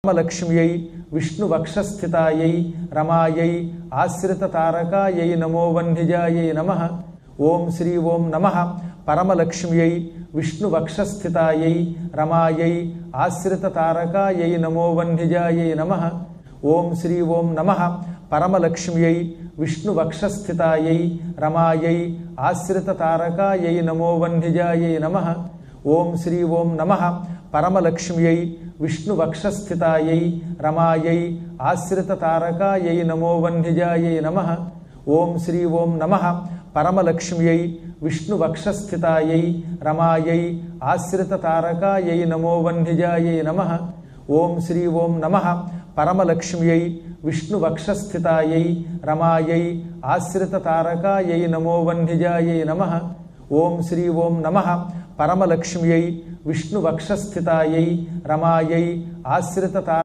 రామలక్ష్మ్యై విష్ణువక్షస్థితాయై రమాయై ఆశ్రితతారకాయై నమో వన్నిజాయై నమః. ఓం శ్రీ ఓం నమః పరమలక్ష్మ్యై విష్ణువక్షస్థితాయై రమాయై ఆశ్రితతారకాయై నమో వన్నిజాయై నమః. ఓం శ్రీ ఓం నమః పరమలక్ష్మ్యై విష్ణువక్షస్థితాయై రమాయై ఆశ్రితతారకాయై నమో వన్నిజాయై నమః. ఓం శ్రీ ఓం నమః పరమలక్ష్మ్యై విష్ణువక్షస్థితాయై రమాయై ఆశ్రితతారకాయై నమో వన్నిజాయై నమః. ఓం శ్రీ ఓం నమః పరమలక్ష్మ్యై విష్ణువక్షస్థితాయై రమాయై ఆశ్రితతారకాయై నమో వన్నిజాయై నమః. ఓం శ్రీ ఓం నమః పరమలక్ష్మ్యై విష్ణువక్షస్థితాయై రమాయై ఆశ్రితతారకాయై నమో వన్నిజాయై నమః. ఓం శ్రీ ఓం నమః పరమలక్ష్మ్యై విష్ణువక్షస్థితాయై రమాయై ఆశ్రితతారకాయై